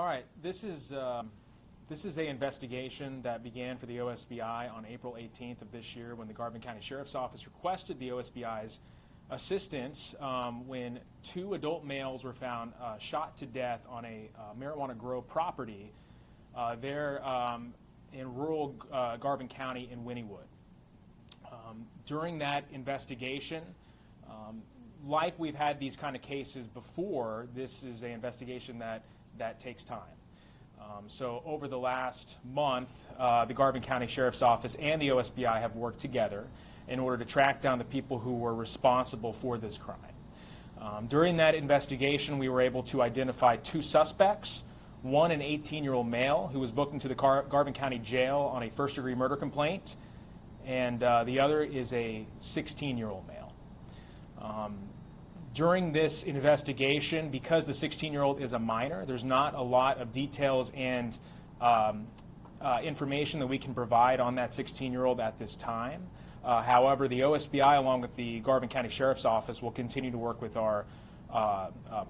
All right, this is an investigation that began for the OSBI on April 18th of this year when the Garvin County Sheriff's Office requested the OSBI's assistance when two adult males were found shot to death on a marijuana grow property there in rural Garvin County in Wynnewood. During that investigation, like we've had these kind of cases before, this is an investigation that takes time. So over the last month, the Garvin County Sheriff's Office and the OSBI have worked together in order to track down the people who were responsible for this crime. During that investigation, we were able to identify two suspects, one an 18-year-old male who was booked into the Garvin County Jail on a first-degree murder complaint, and the other is a 16-year-old male. During this investigation, because the 16-year-old is a minor, there's not a lot of details and information that we can provide on that 16-year-old at this time. However, the OSBI, along with the Garvin County Sheriff's Office, will continue to work with our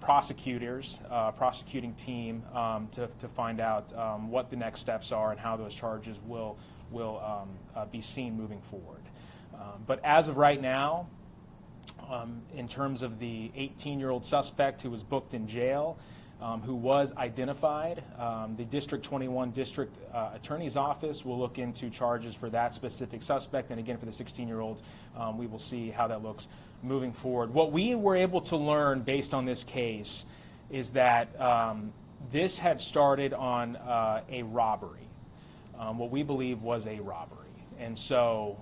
prosecutors, prosecuting team to find out what the next steps are and how those charges will be seen moving forward. But as of right now, in terms of the 18-year-old suspect who was booked in jail, who was identified, the District 21 District Attorney's Office will look into charges for that specific suspect, and again for the 16-year-old, we will see how that looks moving forward. What we were able to learn based on this case is that this had started on a robbery, what we believe was a robbery, and so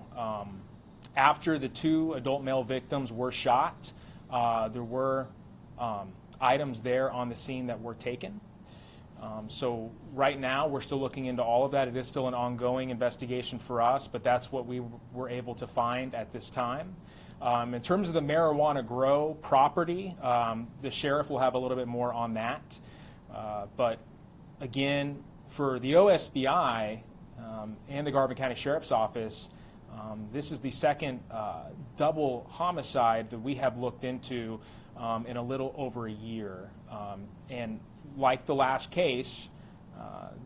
after the two adult male victims were shot, there were items there on the scene that were taken. So right now we're still looking into all of that. It is still an ongoing investigation for us, but that's what we were able to find at this time. In terms of the marijuana grow property, the sheriff will have a little bit more on that. But again, for the OSBI and the Garvin County Sheriff's Office, this is the second double homicide that we have looked into in a little over a year. And like the last case,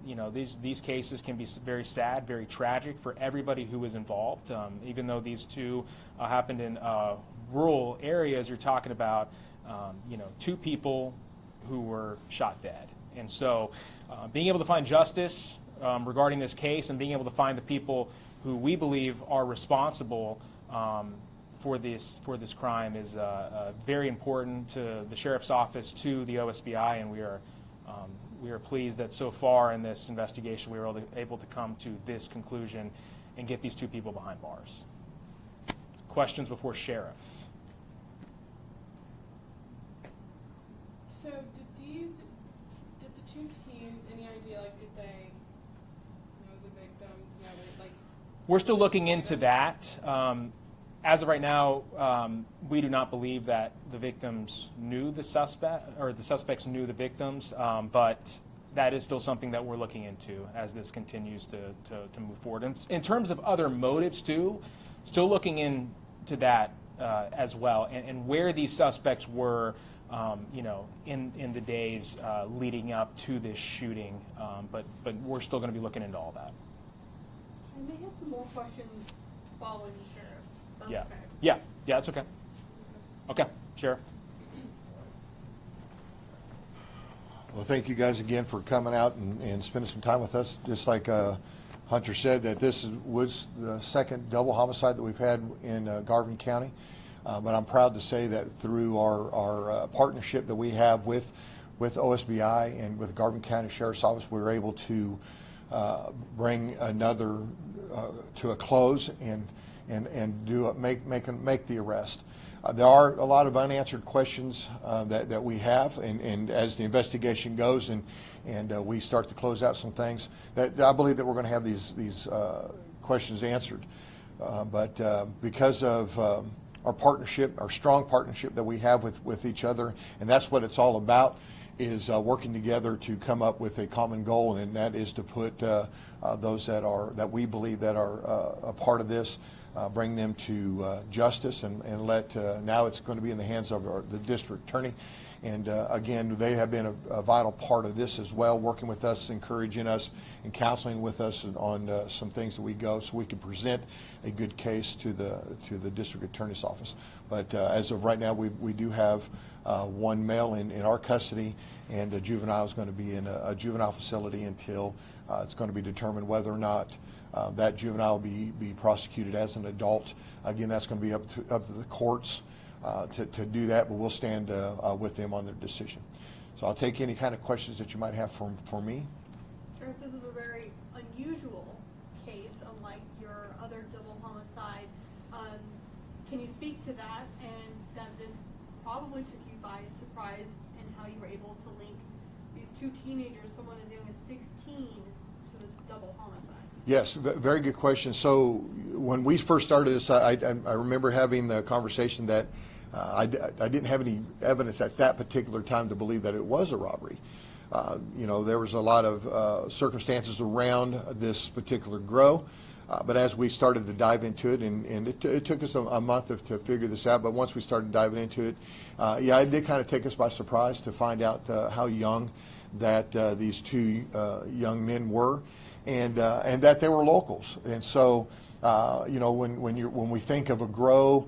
you know, these cases can be very sad, very tragic for everybody who is involved. Even though these two happened in rural areas, you're talking about, you know, two people who were shot dead. And so being able to find justice regarding this case and being able to find the people who we believe are responsible for this crime is very important to the Sheriff's Office, to the OSBI, and we are pleased that so far in this investigation we were able to come to this conclusion and get these two people behind bars. Questions before Sheriff? So did the two teams, any idea, like, did they know the victims? You know, like, we're still looking into that. As of right now, we do not believe that the victims knew the suspect, or the suspects knew the victims, but that is still something that we're looking into as this continues to move forward. And in terms of other motives too, still looking into that as well, and where these suspects were, you know, in the days leading up to this shooting, but we're still going to be looking into all that. I may have some more questions following the sheriff. That's Yeah. okay. Yeah, that's okay. Okay, Sheriff. Well, thank you guys again for coming out and spending some time with us. Just like Hunter said, that this was the second double homicide that we've had in Garvin County. But I'm proud to say that through our partnership that we have with OSBI and with the Garvin County Sheriff's Office, we were able to bring another to a close and make the arrest. There are a lot of unanswered questions that we have, and as the investigation goes and we start to close out some things, that I believe that we're going to have these questions answered. But because of our partnership, our strong partnership that we have with each other, and that's what it's all about, is working together to come up with a common goal, and that is to put those that we believe that are a part of this, bring them to justice, and let now it's going to be in the hands of the district attorney And again, they have been a vital part of this as well, working with us, encouraging us, and counseling with us on some things that we go, so we can present a good case to the district attorney's office. But as of right now, we do have one male in our custody, and a juvenile is going to be in a juvenile facility until it's going to be determined whether or not that juvenile be prosecuted as an adult. Again, that's going to be up to the courts to do that, but we'll stand with them on their decision. So I'll take any kind of questions that you might have for me. Sheriff, this is a very unusual case, unlike your other double homicide. Can you speak to that, and that this probably took you by surprise, and how you were able to link these two teenagers, someone as young as 16, to this double homicide? Yes, very good question. So when we first started this, I remember having the conversation that I didn't have any evidence at that particular time to believe that it was a robbery. You know, there was a lot of circumstances around this particular grow, but as we started to dive into it, and it took us a month to figure this out, but once we started diving into it, yeah, it did kind of take us by surprise to find out how young that these two young men were, and that they were locals. And so, you know, when we think of a grow,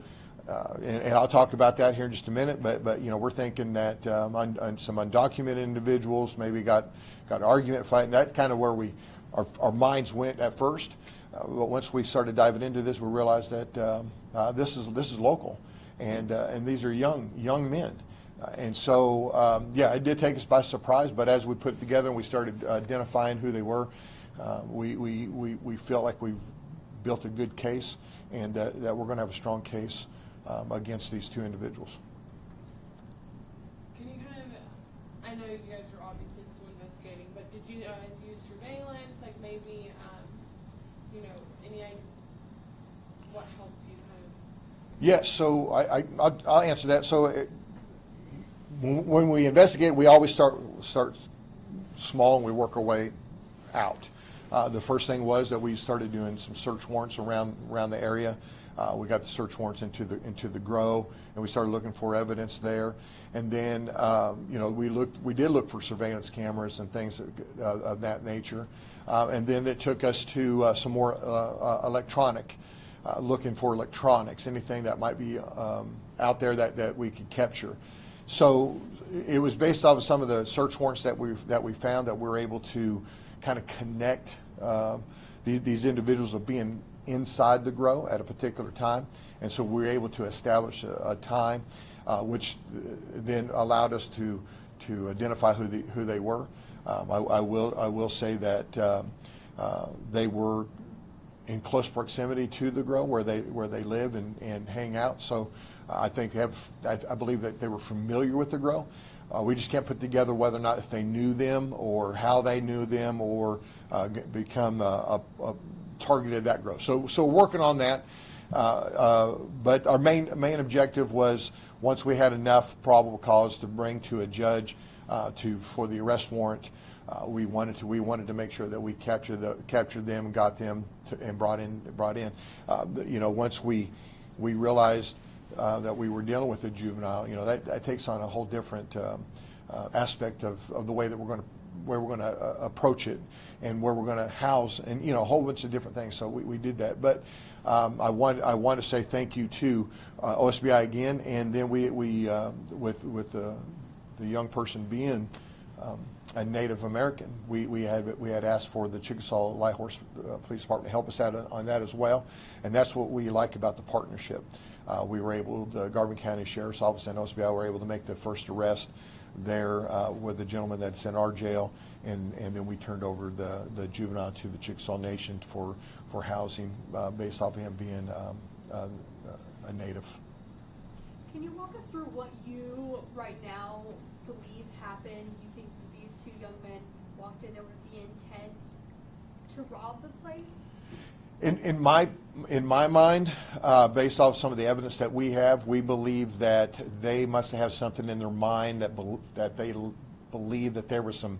and I'll talk about that here in just a minute, but you know, we're thinking that some undocumented individuals maybe got an argument, fighting. That's kind of where our minds went at first. But once we started diving into this, we realized that this is local, and these are young men. And so, yeah, it did take us by surprise. But as we put it together and we started identifying who they were, we felt like we built a good case, and that we're going to have a strong case against these two individuals. Can you kind of, I know you guys are obviously still investigating, but did you guys use surveillance, like maybe, you know, what helped you kind of? Yes, so I'll answer that. So when we investigate, we always start small and we work our way out. The first thing was that we started doing some search warrants around the area. We got the search warrants into the grow, and we started looking for evidence there. And then, you know, we did look for surveillance cameras and things of that nature. And then it took us to some more electronic, looking for electronics, anything that might be out there that we could capture. So it was based off of some of the search warrants that we found, that we're able to kind of connect these individuals of being inside the grow at a particular time, and so we were able to establish a time, which then allowed us to identify who they were. I will say that they were in close proximity to the grow where they live and hang out. So I think I believe that they were familiar with the grow. We just can't put together whether or not if they knew them or how they knew them or become a targeted that grow. So working on that. But our main objective was, once we had enough probable cause to bring to a judge for the arrest warrant, we wanted to make sure that we captured them, got them and brought in. You know, once we realized that we were dealing with a juvenile, you know, that takes on a whole different aspect of the way that we're going to approach it, and where we're going to house, and you know, a whole bunch of different things. So we did that. But I want to say thank you to OSBI again, and then we with the young person being a Native American, we had asked for the Chickasaw Light Horse Police Department to help us out on that as well, and that's what we like about the partnership. We were able, the Garvin County Sheriff's Office and OSBI were able to make the first arrest there with the gentleman that's in our jail, and then we turned over the juvenile to the Chickasaw Nation for housing based off of him being a Native. Can you walk us through what you right now believe happened? You think that these two young men walked in there with the intent to rob the place? In my mind, based off some of the evidence that we have, we believe that they must have something in their mind that they believe that there was some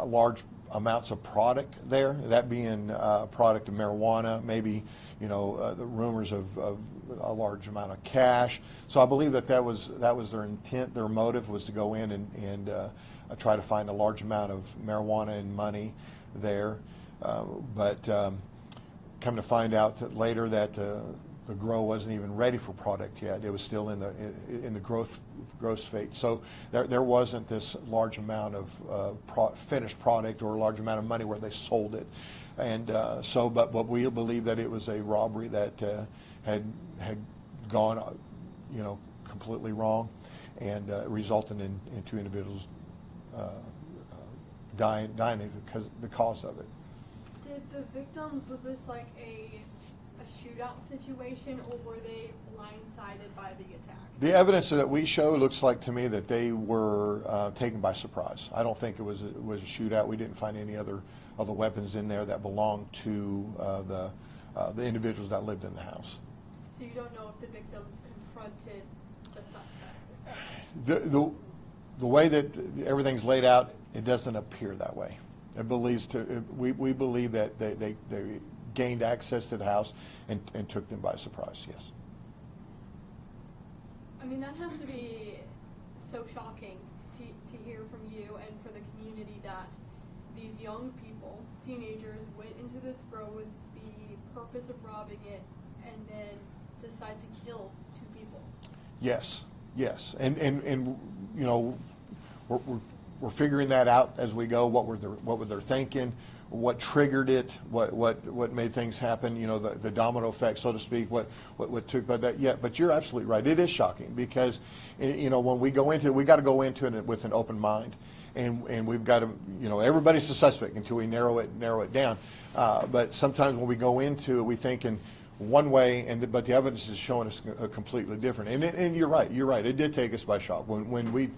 large amounts of product there, that being product of marijuana, maybe, the rumors of a large amount of cash. So I believe that was their intent, their motive was to go in and try to find a large amount of marijuana and money there. But come to find out that later that the grow wasn't even ready for product yet. It was still in the growth phase. So there wasn't this large amount of finished product or a large amount of money where they sold it. And but we believe that it was a robbery that had gone, completely wrong, and resulting in two individuals dying because of the cause of it. Did the victims, was this like a shootout situation, or were they blindsided by the attack? The evidence that we show looks like to me that they were taken by surprise. I don't think it was a shootout. We didn't find any other weapons in there that belonged to the individuals that lived in the house. So you don't know if the victims confronted the suspects? The way that everything's laid out, it doesn't appear that way. We believe that they gained access to the house and took them by surprise, yes. I mean, that has to be so shocking to hear from you and for the community that these young people, teenagers, went into this grow with the purpose of robbing it and then decide to kill two people. Yes, and we're figuring that out as we go. What were they thinking? What triggered it? What made things happen? The domino effect, so to speak. What took? But you're absolutely right. It is shocking because when we go into it, we got to go into it with an open mind, and we've got to everybody's a suspect until we narrow it down. But sometimes when we go into it, we think in one way, but the evidence is showing us completely different. And you're right. It did take us by shock when we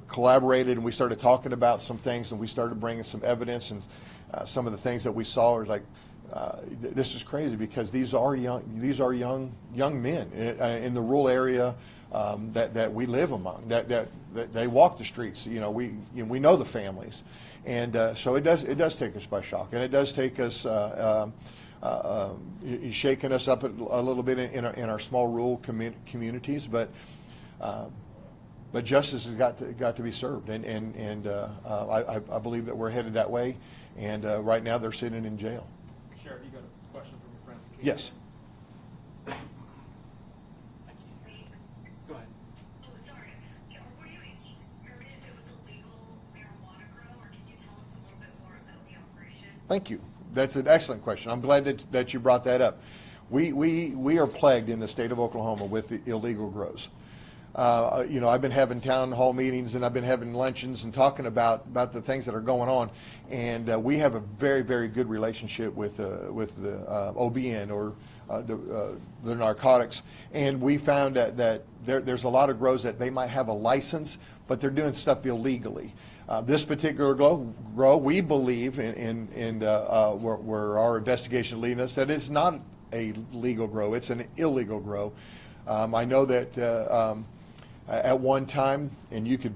collaborated and we started talking about some things and we started bringing some evidence, and some of the things that we saw were like, this is crazy because these are young men in the rural area that we live among, that they walk the streets. We know the families, and so it does take us by shock, and it does take us shaking us up a little bit in our small rural communities, but justice has got to be served, and I believe that we're headed that way, and right now they're sitting in jail. Sheriff, you got a question from your friend? Yes. Go ahead. Oh, sorry. Were you heard if it was a legal marijuana grow, or can you tell us a little bit more about the operation? Thank you. That's an excellent question. I'm glad that you brought that up. We are plagued in the state of Oklahoma with the illegal grows. I've been having town hall meetings and I've been having luncheons and talking about the things that are going on, and we have a very, very good relationship with the OBN or the narcotics, and we found that there's a lot of grows that they might have a license, but they're doing stuff illegally. This particular grow, we believe, where our investigation leading us, that it's not a legal grow, it's an illegal grow. I know that at one time, and you could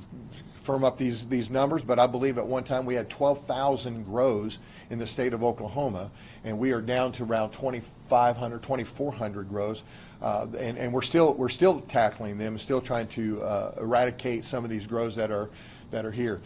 firm up these numbers, but I believe at one time we had 12,000 grows in the state of Oklahoma, and we are down to around 2,500, 2,400 grows, and we're still tackling them, still trying to eradicate some of these grows that are here.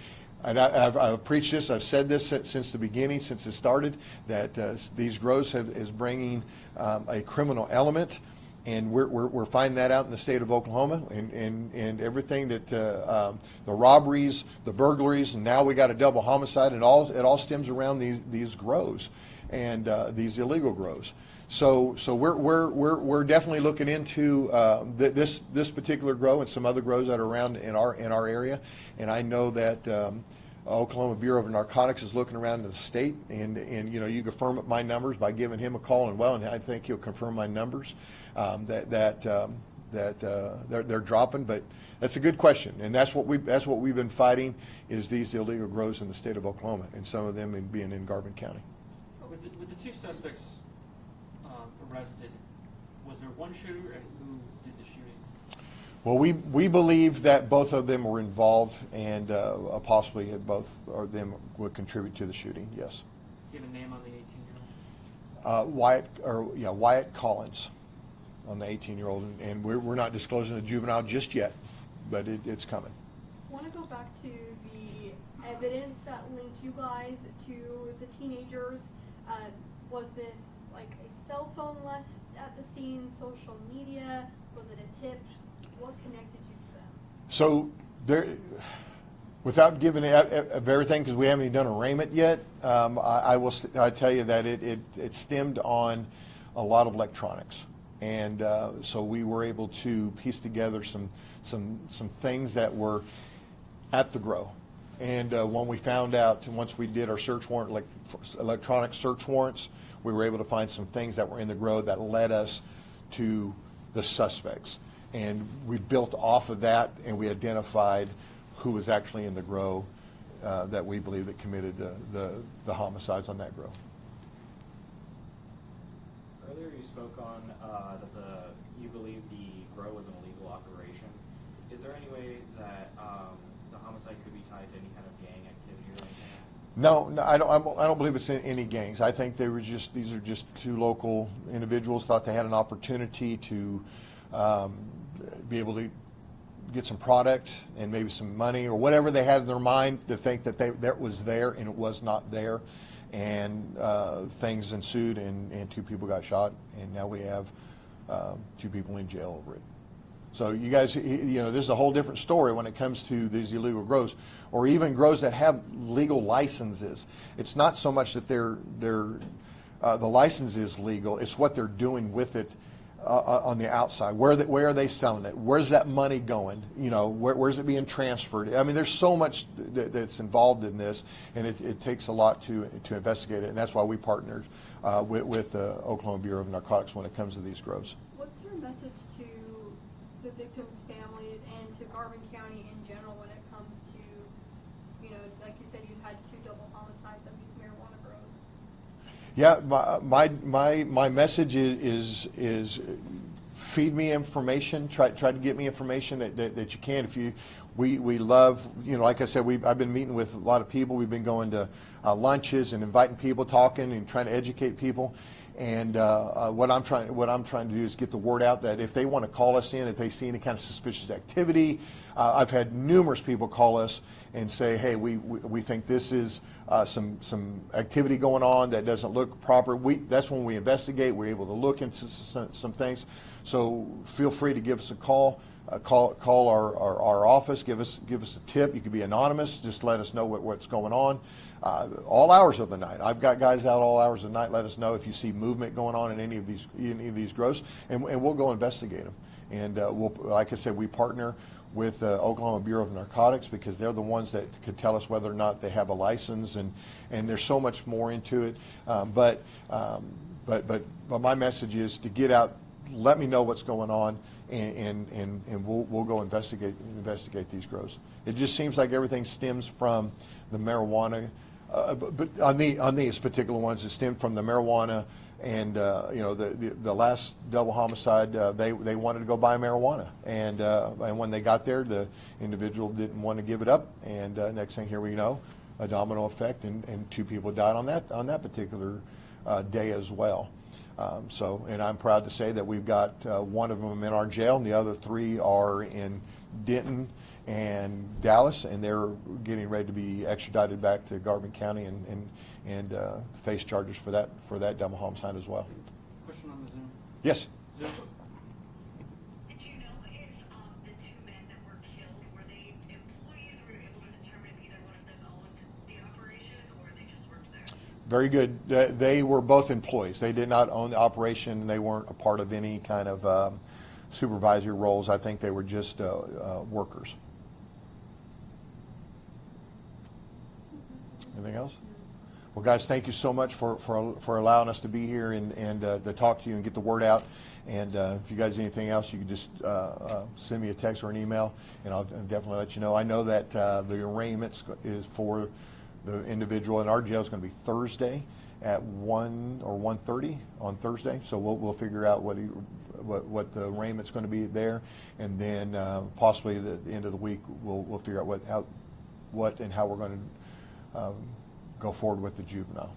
And I've preached this, I've said this since the beginning, since it started, that these grows is bringing a criminal element, and we're finding that out in the state of Oklahoma, and everything that the robberies, the burglaries, and now we got a double homicide, and it all stems around these grows and these illegal grows. So we're definitely looking into this particular grow and some other grows that are around in our area, and I know that Oklahoma Bureau of Narcotics is looking around the state, and you confirm my numbers by giving him a call, and I think he'll confirm my numbers that they're dropping. But that's a good question, and that's what we've been fighting, is these illegal grows in the state of Oklahoma, and some of them being in Garvin County. With the two suspects arrested, was there one shooter, and who did the shooting? Well, we believe that both of them were involved, and possibly both of them would contribute to the shooting. Yes. Do you have a name on the 18-year-old? Wyatt Collins, on the 18-year-old, and we're not disclosing the juvenile just yet, but it's coming. I want to go back to the evidence that linked you guys to the teenagers. Was this like a cell phone left at the scene, social media? Was it a tip? What connected you to them? So there, without giving of everything, because we haven't even done arraignment yet, I tell you that it stemmed on a lot of electronics, and so we were able to piece together some things that were at the grow. And when we found out, once we did our search warrant, electronic search warrants, we were able to find some things that were in the grow that led us to the suspects. And we built off of that, and we identified who was actually in the grow that we believe that committed the homicides on that grow. Earlier you spoke on that you believe the grow was an illegal operation. Is there any way that the homicide could be tied to any kind of gang activity or anything? No, I don't believe it's in any gangs. I think these are just two local individuals thought they had an opportunity to be able to get some product and maybe some money or whatever they had in their mind to think that was there, and it was not there. And things ensued, and two people got shot, and now we have 2 people in jail over it. So you guys, this is a whole different story when it comes to these illegal grows, or even grows that have legal licenses. It's not so much that the license is legal; it's what they're doing with it on the outside. Where are they selling it? Where's that money going? Where's it being transferred? I mean, there's so much that's involved in this, and it takes a lot to investigate it, and that's why we partnered with the Oklahoma Bureau of Narcotics when it comes to these grows. What's your message to the victims' families and to Garvin County in general when it comes to, like you said, you had 2 double homicides of these marijuana grows? Yeah, my message is feed me information. Try to get me information that you can. We love, like I said, I've been meeting with a lot of people. We've been going to lunches and inviting people, talking and trying to educate people. And what I'm trying to do is get the word out that if they want to call us in, if they see any kind of suspicious activity, I've had numerous people call us and say, hey, we think this is some activity going on that doesn't look proper. That's when we investigate. We're able to look into some things. So feel free to give us a call. Call our office. Give us a tip. You can be anonymous. Just let us know what's going on. All hours of the night. I've got guys out all hours of the night. Let us know if you see movement going on in any of these grows, and we'll go investigate them. And like I said, we partner with the Oklahoma Bureau of Narcotics because they're the ones that could tell us whether or not they have a license, and there's so much more into it. But my message is to get out. Let me know what's going on, and we'll go investigate these grows. It just seems like everything stems from the marijuana, but on these particular ones, it stemmed from the marijuana, and the last double homicide, they wanted to go buy marijuana, and when they got there, the individual didn't want to give it up, and next thing here we know, a domino effect, and 2 people died on that particular day as well. And I'm proud to say that we've got 1 of them in our jail, and the other 3 are in Denton and Dallas, and they're getting ready to be extradited back to Garvin County and face charges for that double homicide as well. Question on the Zoom. Yes. Zoom. Did you know if the 2 men that were killed, were they employees, or were you able to determine if either one of them owned the operation or they just worked there? Very good. They were both employees. They did not own the operation. They weren't a part of any kind of supervisory roles. I think they were just workers. Anything else? Well, guys, thank you so much for allowing us to be here and to talk to you and get the word out. And if you guys need anything else, you can just send me a text or an email, and I'll definitely let you know. I know that the arraignment is for the individual in our jail is going to be Thursday at 1 or 1:30 on Thursday. So we'll figure out what the arraignment's going to be there, and then possibly the end of the week we'll figure out what and how we're going to go forward with the juvenile.